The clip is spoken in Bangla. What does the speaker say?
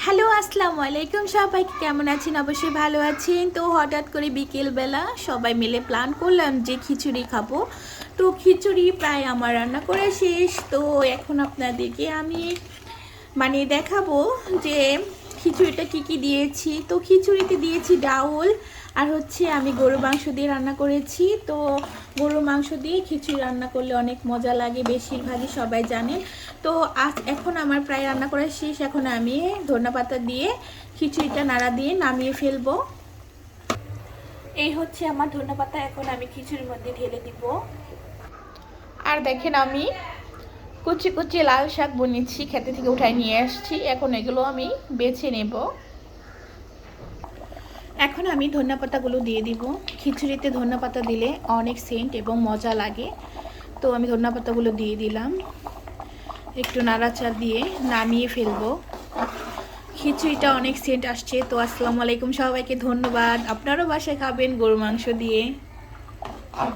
হ্যালো, আসসালামু আলাইকুম। সবাইকে কেমন আছেন? অবশ্যই ভালো আছেন। তো হঠাৎ করে বিকেলবেলা সবাই মিলে প্ল্যান করলাম যে খিচুড়ি খাবো। তো খিচুড়ি প্রায় আমার রান্না করা শেষ। তো এখন আপনাদেরকে আমি দেখাবো যে খিচুড়িটা কি কি দিয়েছি। তো খিচুড়িতে দিয়েছি ডাউল, আর হচ্ছে আমি গরুর মাংস দিয়ে রান্না করেছি। তো গরুর মাংস দিয়ে খিচুড়ি রান্না করলে অনেক মজা লাগে, বেশিরভাগই সবাই জানেন। তো এখন আমার প্রায় রান্না করা শেষ। এখন আমি ধনেপাতা দিয়ে খিচুড়িটা নাড়া দিয়ে নামিয়ে ফেলবো। এই হচ্ছে আমার ধনেপাতা, এখন আমি খিচুড়ির মধ্যে ঢেলে দিব। আর দেখেন আমি কুচি কুচি লাল শাক বনিয়েছি, খেতে থেকে উঠাই নিয়ে আসছি। এখন এগুলো আমি বেছে নেব। এখন আমি ধনেপাতাগুলো দিয়ে দিব। খিচুড়িতে ধনেপাতা দিলে অনেক সেন্ট এবং মজা লাগে। তো আমি ধনেপাতাগুলো দিয়ে দিলাম, একটু নাড়াচাড়া দিয়ে নামিয়ে ফেলবো। খিচুড়িটা অনেক সেন্ট আসছে। তো আসসালামু আলাইকুম, সবাইকে ধন্যবাদ। আপনারাও বাসায় খাবেন গরু মাংস দিয়ে।